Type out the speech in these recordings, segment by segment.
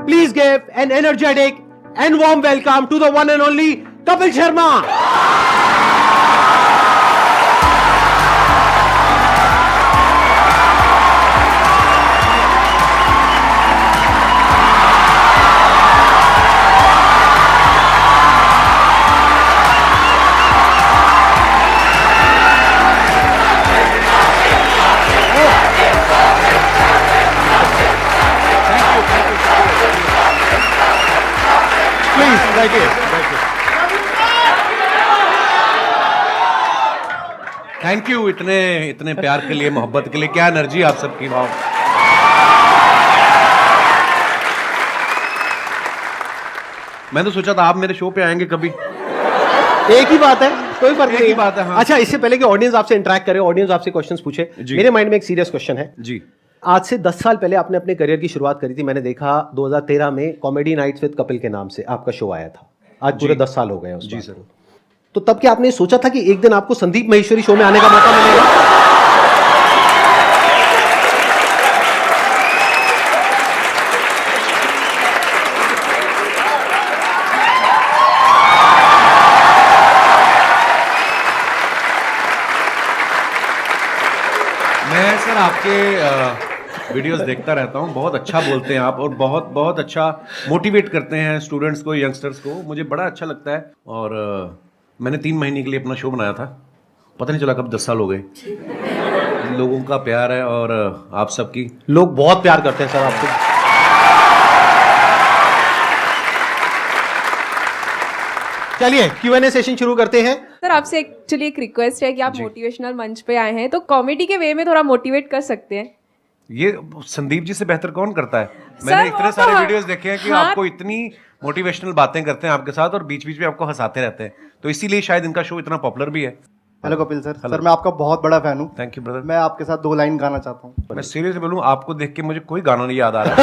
Please give an energetic and warm welcome to the one and only Kapil Sharma. Thank you इतने प्यार के लिए, मोहब्बत के लिए। क्या एनर्जी आप सबकी, वाह। मैं तो सोचा था आप मेरे शो पे आएंगे कभी। एक ही बात है, कोई फर्क नहीं। एक ही बात है, हाँ। अच्छा, इससे पहले कि ऑडियंस आपसे इंटरेक्ट करे, ऑडियंस आपसे क्वेश्चंस पूछे, मेरे माइंड में एक सीरियस क्वेश्चन है जी। आज से 10 साल पहले आपने अपने करियर की शुरुआत करी थी। मैंने देखा 2013 में कॉमेडी नाइट्स विद कपिल के नाम से आपका शो आया था। आज पूरे 10 साल हो गए हैं उस जी बात सर। को। तो तब क्या आपने सोचा था कि एक दिन आपको संदीप महेश्वरी शो में आने का मौका मिलेगा? मैं सर आपके वीडियोस देखता रहता हूँ, बहुत अच्छा बोलते हैं आप और बहुत बहुत अच्छा मोटिवेट करते हैं स्टूडेंट्स को, यंगस्टर्स को। मुझे बड़ा अच्छा लगता है। और मैंने 3 महीने के लिए अपना शो बनाया था, पता नहीं चला कब 10 साल हो गए। लोगों का प्यार है और आप सबकी, लोग बहुत प्यार करते हैं सर आपको। चलिए Q&A सेशन शुरू करते हैं। सर आपसे एक्चुअली एक रिक्वेस्ट है कि आप मोटिवेशनल मंच पे आए हैं तो कॉमेडी के वे में थोड़ा मोटिवेट कर सकते हैं। ये संदीप जी से बेहतर कौन करता है? मैंने इतने सारे वीडियोस देखे हैं कि आपको इतनी मोटिवेशनल बातें करते हैं आपके साथ और बीच बीच में आपको हंसाते रहते हैं, तो इसीलिए शायद इनका शो इतना पॉपुलर भी है। Hello Kapil sir. सर मैं आपका बहुत बड़ा फैन हूँ। Thank you brother. मैं आपके साथ 2 लाइन गाना चाहता हूँ। मैं सीरियसली बोलूं, आपको देख के मुझे कोई गाना नहीं याद आ रहा।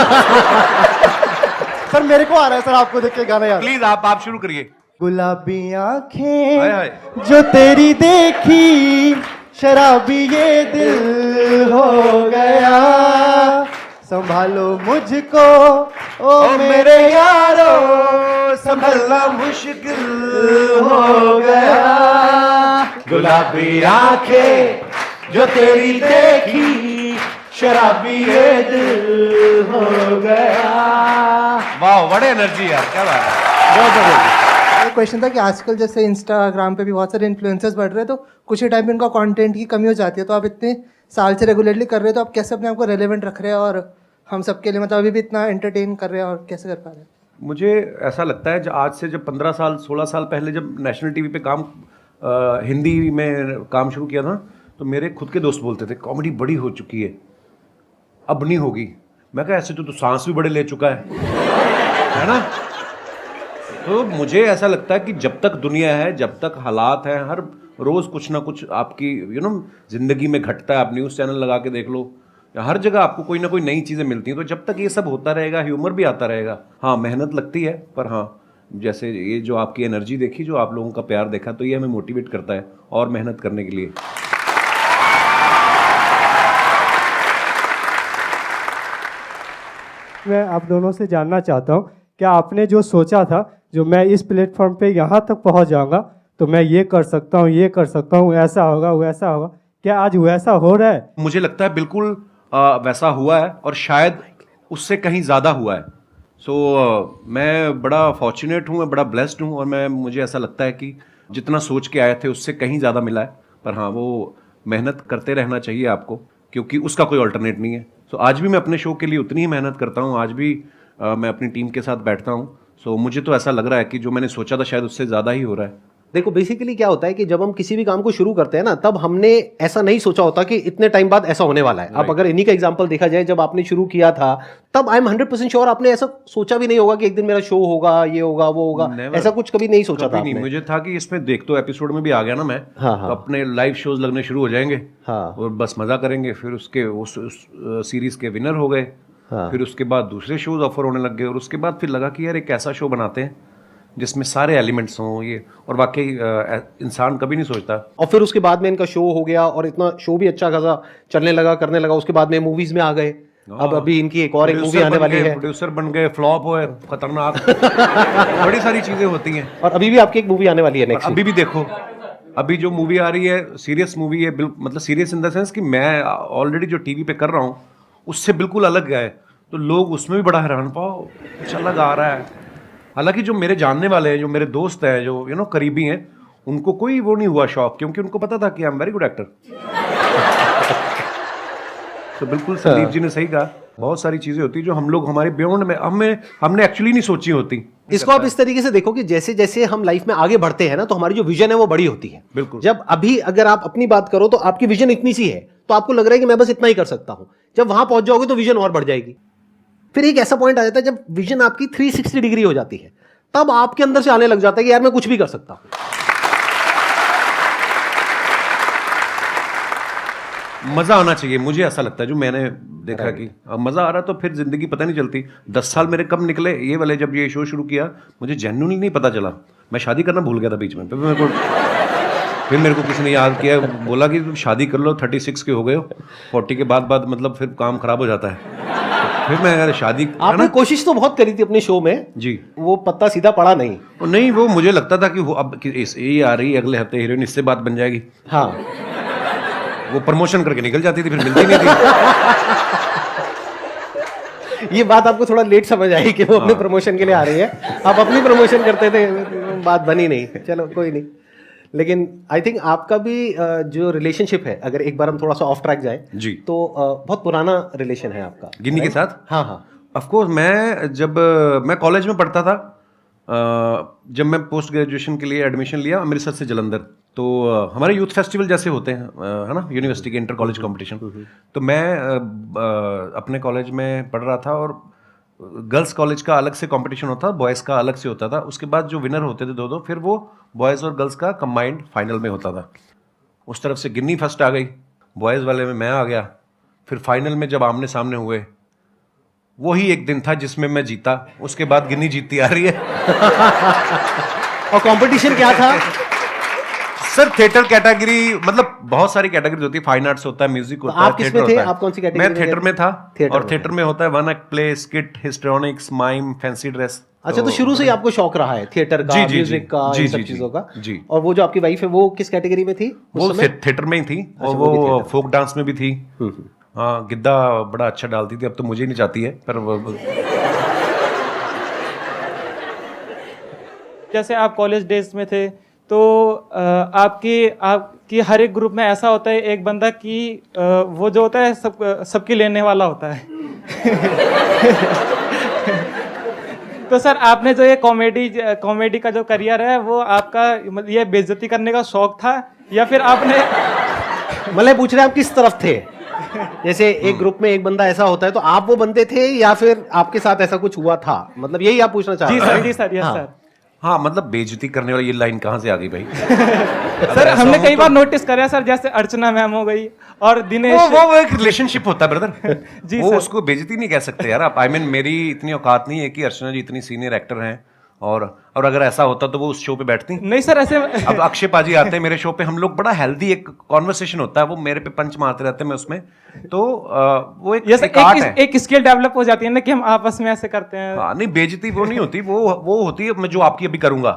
सर मेरे को आ रहा है सर आपको देख के गाना याद। प्लीज आप शुरू करिए। गुलाबी हाय आंखें हाय। जो तेरी देखी, शराबी ये दिल हो गया, संभालो मुझको ओ मेरे यारो, संभलना मुश्किल हो गया। गुलाबी आंखें जो तेरी देखी, शराबी ये दिल हो गया। वाह, बड़े एनर्जी यार, क्या बात है। क्वेश्चन था कि आजकल जैसे इंस्टाग्राम पे भी बहुत सारे इन्फ्लुएंसर्स बढ़ रहे हैं, तो कुछ ही टाइम में इनका कंटेंट की कमी हो जाती है। तो आप इतने साल से रेगुलरली कर रहे हो, तो आप कैसे अपने आप को रेलेवेंट रख रहे हैं और हम सबके लिए मतलब अभी भी इतना एंटरटेन कर रहे हैं, और कैसे कर पा रहे हैं? मुझे ऐसा लगता है आज से जब 15 साल 16 साल पहले जब नेशनल टीवी पे हिंदी में काम शुरू किया था, तो मेरे खुद के दोस्त बोलते थे कॉमेडी बड़ी हो चुकी है, अब नहीं होगी। मैं कहा ऐसे तो सांस भी बड़े ले चुका है ना। तो मुझे ऐसा लगता है कि जब तक दुनिया है, जब तक हालात हैं, हर रोज़ कुछ ना कुछ आपकी ज़िंदगी में घटता है। आप न्यूज़ चैनल लगा के देख लो, हर जगह आपको कोई ना कोई नई चीज़ें मिलती हैं। तो जब तक ये सब होता रहेगा, ह्यूमर भी आता रहेगा। हाँ, मेहनत लगती है, पर हाँ, जैसे ये जो आपकी एनर्जी देखी, जो आप लोगों का प्यार देखा, तो ये हमें मोटिवेट करता है और मेहनत करने के लिए। मैं आप दोनों से जानना चाहता हूँ, क्या आपने जो सोचा था, जो मैं इस प्लेटफॉर्म पे यहाँ तक पहुँच जाऊँगा तो मैं ये कर सकता हूँ, ये कर सकता हूँ, ऐसा होगा वैसा होगा, क्या आज वैसा हो रहा है? मुझे लगता है बिल्कुल वैसा हुआ है और शायद उससे कहीं ज़्यादा हुआ है। मैं बड़ा फॉर्चुनेट हूँ, मैं बड़ा ब्लेस्ड हूँ और मुझे ऐसा लगता है कि जितना सोच के आए थे उससे कहीं ज़्यादा मिला है। पर हाँ, वो मेहनत करते रहना चाहिए आपको, क्योंकि उसका कोई अल्टरनेट नहीं है। आज भी मैं अपने शो के लिए उतनी ही मेहनत करता हूँ, आज भी मैं अपनी टीम के साथ बैठता हूँ। मुझे तो ऐसा लग रहा है कि जो मैंने सोचा था शायद उससे ज़्यादा ही हो रहा है। देखो बेसिकली क्या होता है कि जब हम किसी भी काम को शुरू करते हैं ना, तब हमने ऐसा नहीं सोचा होता कि इतने टाइम बाद ऐसा होने वाला है। अब अगर इन्हीं का एग्जांपल देखा जाए, जब आपने शुरू किया था तब आई एम 100% श्योर आपने ऐसा सोचा भी नहीं होगा कि एक दिन मेरा शो होगा, ये होगा, वो होगा। ऐसा कुछ कभी नहीं सोचा था आपने? मुझे था कि इसमें देख तो एपिसोड में भी आ गया ना मैं, हाँ, हाँ। तो अपने लाइव शोज लगने शुरू हो जाएंगे, हाँ। और बस मजा करेंगे। फिर उसके उस सीरीज के विनर हो गए, हाँ। फिर उसके बाद दूसरे शोज ऑफर होने लग गए, और उसके बाद फिर लगा कि यार एक ऐसा शो बनाते हैं जिसमें सारे एलिमेंट्स हों ये, और वाकई इंसान कभी नहीं सोचता। और फिर उसके बाद में इनका शो हो गया और इतना शो भी अच्छा खासा चलने लगा, करने लगा। उसके बाद में मूवीज में आ गए, अब अभी इनकी एक और एक मूवी आने वाली है, प्रोड्यूसर बन गए, फ्लॉप हुए, खतरनाक बड़ी सारी चीजें होती हैं। और अभी भी आपकी एक मूवी आने वाली है नेक्स्ट। अभी भी देखो, अभी जो मूवी आ रही है सीरियस मूवी है, मतलब सीरियस इन द सेंस कि मैं ऑलरेडी जो टीवी पे कर रहा हूँ उससे बिल्कुल अलग है, तो लोग उसमें भी बड़ा हैरान, पाओ कुछ अलग आ रहा है। हालांकि जो मेरे जानने वाले हैं, जो मेरे दोस्त हैं, जो करीबी हैं, उनको कोई वो नहीं हुआ शौक, क्योंकि उनको पता था कि I am very good actor. तो बिल्कुल संदीप जी ने सही कहा, बहुत सारी चीजें होती जो हम लोग हमारे बियॉन्ड में हमने एक्चुअली नहीं सोची होती। इसको आप इस तरीके से देखो कि जैसे जैसे हम लाइफ में आगे बढ़ते हैं ना, तो हमारी जो विजन है वो बड़ी होती है। बिल्कुल। जब अभी अगर आप अपनी बात करो तो आपकी विजन इतनी सी है, तो आपको लग रहा है कि मैं बस इतना ही कर सकता हूं। जब वहां पहुंच जाओगे तो विजन और बढ़ जाएगी। फिर एक ऐसा पॉइंट आ जाता है जब विजन आपकी 360 डिग्री हो जाती है, तब आपके अंदर से आने लग जाता है कि यार मैं कुछ भी कर सकता हूं। मजा आना चाहिए, मुझे ऐसा लगता है, जो मैंने देखा कि अब मजा आ रहा तो फिर जिंदगी पता नहीं चलती। 10 साल मेरे कब निकले ये वाले, जब ये शो शुरू किया मुझे जेन्युइनली नहीं पता चला। मैं शादी करना भूल गया था बीच में, फिर मेरे को किसी ने याद किया, बोला कि तुम शादी कर लो, 36 के हो गए हो, 40 के बाद मतलब फिर काम खराब हो जाता है। फिर मैं अगर शादी, आपने कोशिश तो बहुत करी थी अपने शो में जी, वो पत्ता सीधा पड़ा नहीं। नहीं वो मुझे लगता था कि वो अब ये आ रही है अगले हफ्ते हीरोइन, इससे बात बन जाएगी। हाँ, वो प्रमोशन करके निकल जाती थी, फिर मिलती नहीं थी। ये बात आपको थोड़ा लेट समझ आई कि वो अपने प्रमोशन के लिए आ रही है। आप अपनी प्रमोशन करते थे, बात बनी नहीं। चलो कोई नहीं। लेकिन आई थिंक आपका भी जो रिलेशनशिप है, अगर एक बार हम थोड़ा सा ऑफ ट्रैक जाए जी, तो बहुत पुराना रिलेशन है आपका गिन्नी के साथ। हाँ हाँ, ऑफ कोर्स। मैं कॉलेज में पढ़ता था, जब मैं पोस्ट ग्रेजुएशन के लिए एडमिशन लिया अमृतसर से जलंधर, तो हमारे यूथ फेस्टिवल जैसे होते हैं, है ना, यूनिवर्सिटी के इंटर कॉलेज कंपटीशन। तो मैं अपने कॉलेज में पढ़ रहा था, और गर्ल्स कॉलेज का अलग से कंपटीशन होता था, बॉयज़ का अलग से होता था। उसके बाद जो विनर होते थे दो, फिर वो बॉयज़ और गर्ल्स का कंबाइंड फाइनल में होता था। उस तरफ से गिन्नी फर्स्ट आ गई, बॉयज़ वाले में मैं आ गया। फिर फाइनल में जब आमने सामने हुए, वही एक दिन था जिसमें मैं जीता। उसके बाद गिन्नी जीतती आ रही है। और कंपटीशन क्या था सर? थिएटर कैटेगरी, मतलब बहुत सारी कैटेगरी होती है, फाइन आर्ट्स होता है, म्यूजिक होता है, आप किसमें थे? आप कौन सी कैटेगरी? मैं थिएटर में था। थिएटर और थिएटर में होता है one act play, skit, histrionics, mime, fancy dress. अच्छा, तो शुरू से ही आपको शौक रहा है थिएटर का, म्यूजिक का, इन सब चीजों का। जी। और वो जो आपकी वाइफ है वो किस कैटेगरी में थी? वो थिएटर में ही थी, और वो फोक डांस में भी थी। हाँ, गिद्दा बड़ा अच्छा डालती थी, अब तो मुझे नहीं चाहती है, पर जैसे आप कॉलेज डेज में थे, तो आपकी हर एक ग्रुप में ऐसा होता है एक बंदा कि वो जो होता है सबकी लेने वाला होता है। तो सर, आपने जो ये कॉमेडी का जो करियर है, वो आपका ये बेइज्जती करने का शौक था, या फिर आपने मतलब पूछ रहे हैं आप किस तरफ थे? जैसे एक ग्रुप में एक बंदा ऐसा होता है, तो आप वो बंदे थे या फिर आपके साथ ऐसा कुछ हुआ था? मतलब यही आप पूछना चाह रहे हैं? जी सर, यस सर। हाँ, मतलब बेइज्जती करने वाली ये लाइन कहाँ से आ गई भाई? सर, हमने कई बार नोटिस करा सर, जैसे अर्चना मैम हो गई और दिनेश, वो एक रिलेशनशिप होता है ब्रदर। जी वो सर। उसको बेइज्जती नहीं कह सकते यार आप। मेरी इतनी औकात नहीं है कि अर्चना जी इतनी सीनियर एक्टर हैं, और अगर ऐसा होता तो वो उस शो पे बैठती। नहीं सर, ऐसे अब अक्षय पाजी आते हैं मेरे शो पे, हम लोग बड़ा हेल्दी एक कॉन्वर्सेशन होता है, वो मेरे पे पंच मारते रहते हैं, मैं उसमें, तो वो एक आर्ट है, एक स्किल डेवलप हो जाती है ना कि हम आपस में ऐसे करते हैं। हाँ, नहीं बेइज्जती वो नहीं होती, वो होती है मैं जो आपकी अभी करूंगा।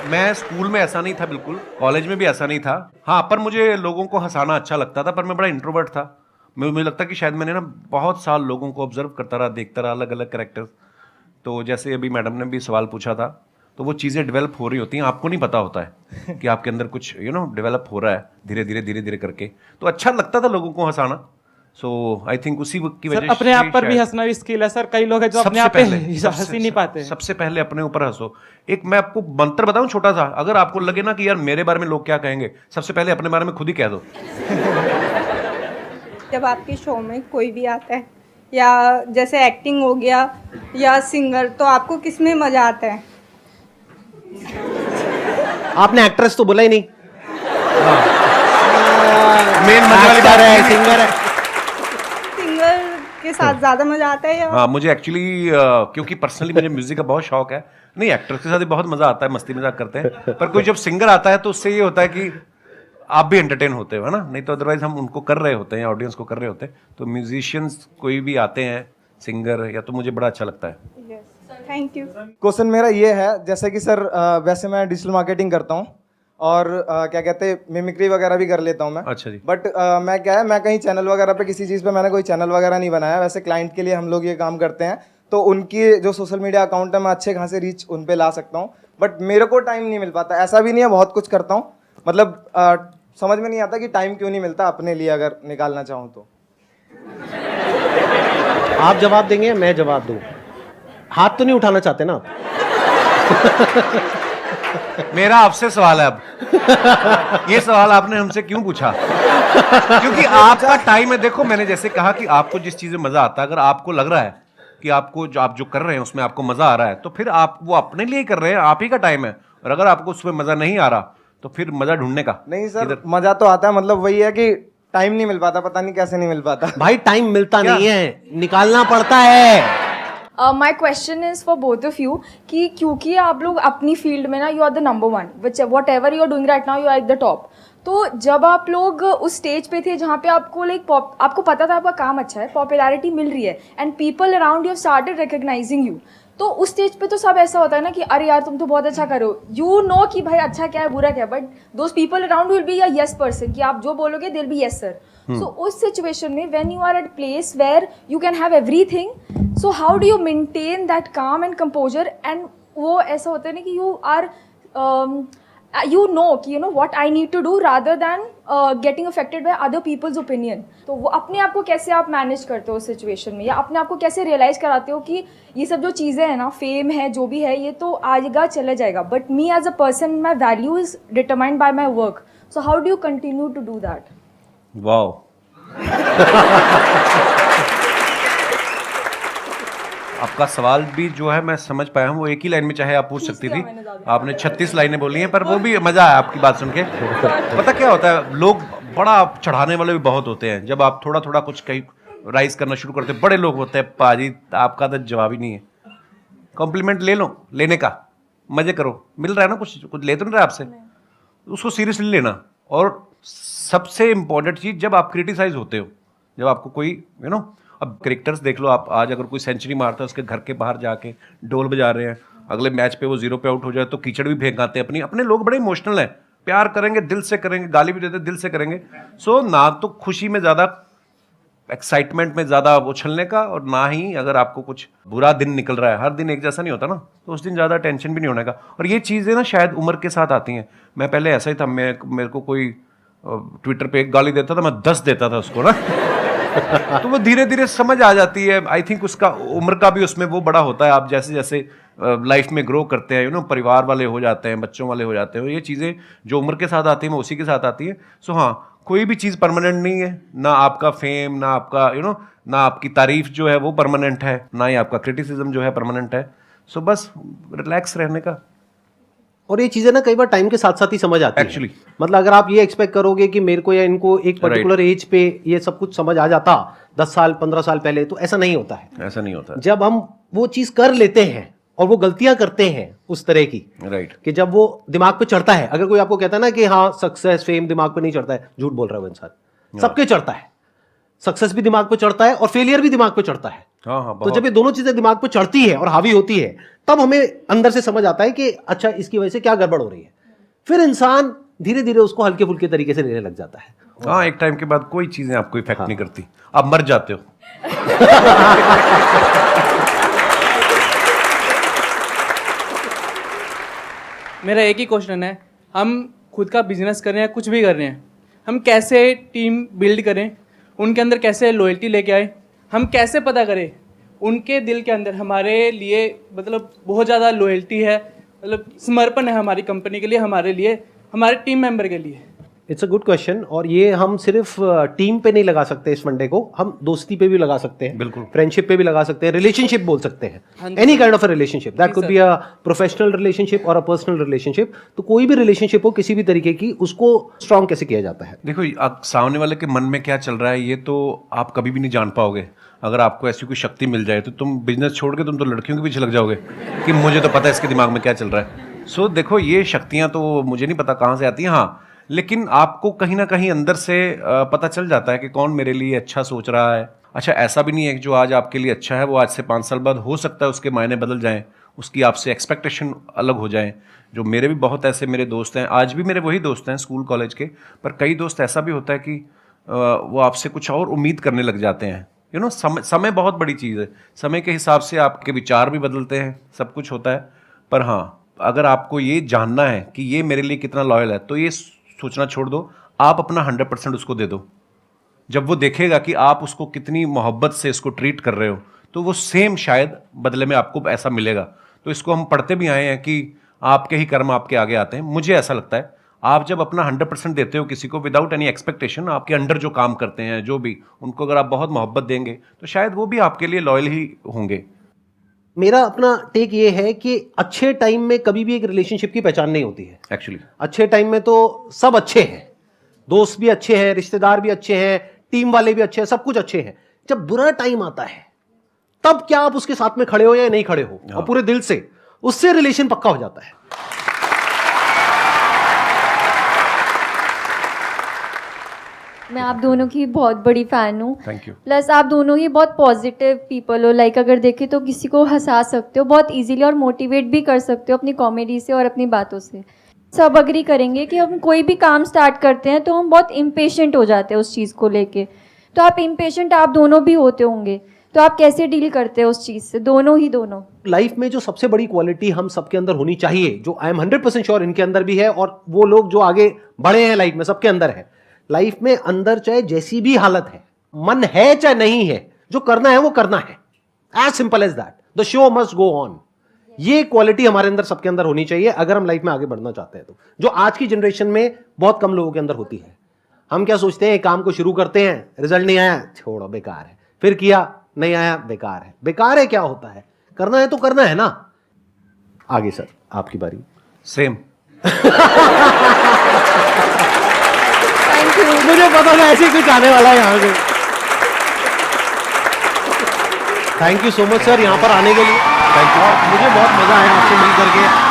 मैं स्कूल में ऐसा नहीं था, बिल्कुल कॉलेज में भी ऐसा नहीं था। हाँ, पर मुझे लोगों को हंसाना अच्छा लगता था, पर मैं बड़ा इंट्रोवर्ट था। मुझे लगता कि शायद मैंने ना बहुत साल लोगों को ऑब्जर्व करता रहा, देखता रहा, अलग अलग कैरेक्टर्स। तो जैसे अभी मैडम ने भी सवाल पूछा था, तो वो चीज़ें डेवलप हो रही होती हैं, आपको नहीं पता होता है कि आपके अंदर कुछ डेवलप हो रहा है धीरे धीरे करके। तो अच्छा लगता था लोगों को हंसाना। सो आई थिंक उसी की वजह से अपने आप पर भी हंसना भी स्किल है सर। कई लोग हैं जो अपने आप पे हंस ही नहीं पाते। सबसे पहले अपने ऊपर हंसो। एक मैं आपको मंत्र बताऊं छोटा सा, अगर आपको लगे ना कि यार मेरे बारे में लोग क्या कहेंगे, सबसे पहले अपने बारे में खुद ही कह दो। जब आपके शो में कोई भी आता है, या जैसे एक्टिंग हो गया या सिंगर, तो आपको किस में मजा आता है? आपने एक्ट्रेस तो बोला ही नहीं। मेन मजा वाली बात है, सिंगर है। सिंगर के के साथ ज्यादा मजा आता है या हाँ, मुझे एक्चुअली क्योंकि पर्सनली मुझे म्यूजिक का बहुत शौक है, नहीं एक्टर्स के साथ भी बहुत मजा आता है, मस्ती मजाक करते हैं, पर कोई जब सिंगर आता है तो उससे ये होता है कि आप भी एंटरटेन होते हो, है ना, नहीं तो अदरवाइज हम उनको कर रहे होते हैं, ऑडियंस को कर रहे होते हैं, तो म्यूजिशियंस कोई भी आते हैं सिंगर या तो मुझे बड़ा अच्छा लगता है। Thank you. क्वेश्चन मेरा ये है, जैसे कि सर वैसे मैं डिजिटल मार्केटिंग करता हूँ और क्या कहते हैं मिमिक्री वगैरह भी कर लेता हूँ मैं। अच्छा जी। बट मैं क्या है, मैं कहीं चैनल वगैरह पे किसी चीज़ पे मैंने कोई चैनल वगैरह नहीं बनाया। वैसे क्लाइंट के लिए हम लोग ये काम करते हैं, तो उनकी जो सोशल मीडिया अकाउंट है मैं अच्छे खासे रीच उन पे ला सकता हूँ, बट मेरे को टाइम नहीं मिल पाता। ऐसा भी नहीं है, बहुत कुछ करता हूँ, मतलब समझ में नहीं आता कि टाइम क्यों नहीं मिलता अपने लिए अगर निकालना चाहूँ तो। आप जवाब देंगे या मैं जवाब दूं? हाथ तो नहीं उठाना चाहते ना आप? मेरा आपसे सवाल है अब, ये सवाल आपने हमसे क्यों पूछा? क्योंकि आपका टाइम है। देखो मैंने जैसे कहा कि आपको जिस चीज में मजा आता है, अगर आपको लग रहा है कि आपको जो आप जो कर रहे हैं उसमें आपको मजा आ रहा है, तो फिर आप वो अपने लिए कर रहे हैं, आप ही का टाइम है। और अगर आपको उसमें मजा नहीं आ रहा तो फिर मजा ढूंढने का। नहीं सर, मजा तो आता है, मतलब वही है कि टाइम नहीं मिल पाता, पता नहीं कैसे नहीं मिल पाता। भाई टाइम मिलता नहीं है, निकालना पड़ता है। My question is for both of you कि क्योंकि आप लोग अपनी फील्ड में ना you are the number one, which whatever you are doing right now you are at the top. तो जब आप लोग उस स्टेज पे थे जहाँ पे आपको आपको पता था आपका काम अच्छा है, पॉपुलैरिटी मिल रही है and people around you started recognising you, तो उस स्टेज पे तो सब ऐसा होता है ना कि अरे यार तुम तो बहुत अच्छा करो, यू नो कि भाई अच्छा क्या है बुरा क्या है, but those people around will be a yes person कि आप जो बोलोगे दिल बी यस सर। सो उस सिचुएशन में when you are at place where you can have everything, so how do you maintain that calm and composure? And वो ऐसा होता है ना कि यू आर you know कि you know what I need to do rather than getting affected by other people's opinion। तो वो अपने आप को कैसे आप मैनेज करते हो उस सिचुएशन में, या अपने आप को कैसे रियलाइज कराते हो कि ये सब जो चीज़ें हैं ना, फेम है जो भी है, ये तो आएगा चले जाएगा, but me as a person my value is determined by my work, so how do you continue to do that? Wow. आपका सवाल भी जो है मैं समझ पाया हूँ, वो एक ही लाइन में चाहे आप पूछ सकती थी, आपने 36 लाइनें बोली हैं, पर वो भी मजा आया आपकी बात सुन के। पता क्या होता है, लोग बड़ा चढ़ाने वाले भी बहुत होते हैं, जब आप थोड़ा थोड़ा कुछ कहीं राइज करना शुरू करते हैं, बड़े लोग होते हैं, पाजी आपका तो जवाब ही नहीं है। कॉम्प्लीमेंट ले लो, लेने का मजे करो, मिल रहा है ना, कुछ कुछ ले तो नहीं रहा आपसे, उसको सीरियसली लेना। और सबसे इंपॉर्टेंट चीज, जब आप क्रिटिसाइज होते हो, जब आपको कोई यू नो, अब क्रिकेटर्स देख लो आप, आज अगर कोई सेंचुरी मारता है उसके घर के बाहर जाके ढोल बजा रहे हैं, अगले मैच पे वो 0 पे आउट हो जाए तो कीचड़ भी फेंक आते हैं। अपने लोग बड़े इमोशनल हैं, प्यार करेंगे दिल से करेंगे, गाली भी देते दिल से करेंगे। सो ना तो खुशी में ज़्यादा, एक्साइटमेंट में ज़्यादा उछलने का, और ना ही अगर आपको कुछ बुरा दिन निकल रहा है, हर दिन एक जैसा नहीं होता ना, तो उस दिन ज़्यादा टेंशन भी नहीं होने का। और ये चीज़ें ना शायद उम्र के साथ आती हैं। मैं पहले ऐसा ही था, मेरे को कोई ट्विटर पे एक गाली देता था, मैं 10 देता था उसको ना तो वो धीरे धीरे समझ आ जाती है। आई थिंक उसका उम्र का भी उसमें वो बड़ा होता है। आप जैसे जैसे लाइफ में ग्रो करते हैं, यू नो, परिवार वाले हो जाते हैं, बच्चों वाले हो जाते हैं, ये चीज़ें जो उम्र के साथ आती हैं वो उसी के साथ आती है। सो हाँ, कोई भी चीज़ परमानेंट नहीं है, ना आपका फेम, ना आपका यू नो, ना आपकी तारीफ जो है वो परमानेंट है, ना ही आपका क्रिटिसिज्म जो है परमानेंट है। सो बस रिलैक्स रहने का। और ये चीजें ना कई बार टाइम के साथ साथ ही समझ आती Actually. है। मतलब अगर आप ये एक्सपेक्ट करोगे कि मेरे को या इनको एक पर्टिकुलर एज पे ये सब कुछ समझ आ जाता 10 साल 15 साल पहले, तो ऐसा नहीं होता है। ऐसा नहीं होता। जब हम वो चीज कर लेते हैं और वो गलतियां करते हैं उस तरह की, राइट, कि जब वो दिमाग पे चढ़ता है, अगर कोई आपको कहता है ना कि हाँ सक्सेस फेम दिमाग पे नहीं चढ़ता है, झूठ बोल रहा है वो इंसान। सबके चढ़ता है, सक्सेस भी दिमाग पे चढ़ता है और फेलियर भी दिमाग पे चढ़ता है। हाँ, तो जब ये दोनों चीजें दिमाग पे चढ़ती है और हावी होती है, तब हमें अंदर से समझ आता है कि अच्छा इसकी वजह से क्या गड़बड़ हो रही है। फिर इंसान धीरे धीरे उसको हल्के फुल्के तरीके से लेने लग जाता है। हाँ, एक टाइम के बाद कोई चीजें आपको इफेक्ट नहीं करती, आप मर जाते हो। मेरा एक ही क्वेश्चन है, हम खुद का बिजनेस कर रहे हैं, कुछ भी कर रहे हैं, हम कैसे टीम बिल्ड करें, उनके अंदर कैसे लॉयल्टी लेके आए, हम कैसे पता करें उनके दिल के अंदर हमारे लिए मतलब बहुत ज़्यादा लॉयल्टी है, मतलब समर्पण है हमारी कंपनी के लिए, हमारे लिए, हमारे टीम मेंबर के लिए। It's a good question. और ये हम सिर्फ टीम पे नहीं लगा सकते इस फंडे को, हम दोस्ती पे भी लगा सकते हैं, बिल्कुल, फ्रेंडशिप पे भी लगा सकते हैं, रिलेशनशिप बोल सकते हैं, any kind of a relationship, that could be a professional relationship और अ पर्सनल रिलेशनशिप। तो कोई भी रिलेशनशिप हो किसी भी तरीके की, उसको स्ट्रांग कैसे किया जाता है? देखो सामने वाले के मन में क्या चल रहा है ये तो आप कभी भी नहीं जान पाओगे। अगर आपको ऐसी कोई शक्ति मिल जाए तो तुम बिजनेस छोड़ के तुम तो लड़कियों के पीछे लग जाओगे कि मुझे तो पता है इसके दिमाग में क्या चल रहा है। सो देखो, ये शक्तियाँ तो मुझे नहीं पता कहाँ से आती हैं, हाँ, लेकिन आपको कहीं ना कहीं अंदर से पता चल जाता है कि कौन मेरे लिए अच्छा सोच रहा है। अच्छा, ऐसा भी नहीं है कि जो आज आपके लिए अच्छा है वो आज से 5 साल बाद हो सकता है उसके मायने बदल जाएं, उसकी आपसे एक्सपेक्टेशन अलग हो जाएं। जो मेरे भी बहुत ऐसे मेरे दोस्त हैं, आज भी मेरे वही दोस्त हैं स्कूल कॉलेज के, पर कई दोस्त ऐसा भी होता है कि वो आपसे कुछ और उम्मीद करने लग जाते हैं। यू नो, समय बहुत बड़ी चीज़ है, समय के हिसाब से आपके विचार भी बदलते हैं, सब कुछ होता है। पर हाँ, अगर आपको ये जानना है कि ये मेरे लिए कितना लॉयल है तो ये सोचना छोड़ दो, आप अपना 100% उसको दे दो। जब वो देखेगा कि आप उसको कितनी मोहब्बत से इसको ट्रीट कर रहे हो तो वो सेम शायद बदले में आपको ऐसा मिलेगा। तो इसको हम पढ़ते भी आए हैं कि आपके ही कर्म आपके आगे आते हैं। मुझे ऐसा लगता है आप जब अपना 100% देते हो किसी को विदाउट एनी एक्सपेक्टेशन, आपके अंडर जो काम करते हैं जो भी, उनको अगर आप बहुत मोहब्बत देंगे तो शायद वो भी आपके लिए लॉयल ही होंगे। मेरा अपना टेक ये है कि अच्छे टाइम में कभी भी एक रिलेशनशिप की पहचान नहीं होती है। एक्चुअली अच्छे टाइम में तो सब अच्छे हैं, दोस्त भी अच्छे हैं, रिश्तेदार भी अच्छे हैं, टीम वाले भी अच्छे हैं, सब कुछ अच्छे हैं। जब बुरा टाइम आता है तब क्या आप उसके साथ में खड़े हो या नहीं खड़े हो, और पूरे दिल से, उससे रिलेशन पक्का हो जाता है। मैं आप दोनों की बहुत बड़ी फ़ैन हूँ। Thank you. प्लस आप दोनों ही बहुत पॉजिटिव पीपल हो, लाइक अगर देखें तो किसी को हंसा सकते हो बहुत इजीली और मोटिवेट भी कर सकते हो अपनी कॉमेडी से और अपनी बातों से। सब अग्री करेंगे कि हम कोई भी काम स्टार्ट करते हैं तो हम बहुत इम्पेशेंट हो जाते हैं उस चीज़ को लेके। तो आप इम्पेशेंट आप दोनों भी होते होंगे, तो आप कैसे डील करते हैं उस चीज़ से, दोनों? लाइफ में जो सबसे बड़ी क्वालिटी हम सबके अंदर होनी चाहिए, जो आई एम 100% श्योर इनके अंदर भी है, और वो लोग जो आगे बढ़े हैं लाइफ में सबके अंदर है। लाइफ में अंदर चाहे जैसी भी हालत है, मन है चाहे नहीं है, जो करना है वो करना है, as simple as that. The show must go on. ये क्वालिटी हमारे अंदर सबके अंदर होनी चाहिए अगर हम लाइफ में आगे बढ़ना चाहते हैं, तो जो आज की जनरेशन में बहुत कम लोगों के अंदर होती है। हम क्या सोचते हैं, काम को शुरू करते हैं, रिजल्ट नहीं आया, छोड़ो बेकार है, फिर किया नहीं आया, बेकार है। बेकार है क्या होता है, करना है तो करना है ना। आगे सर आपकी बारी। सेम। थैंक यू, मुझे पता था ऐसे कुछ आने वाला है यहाँ से। Thank you so much sir यहाँ पर आने के लिए। थैंक यू, मुझे बहुत मजा आया आपसे मिल करके।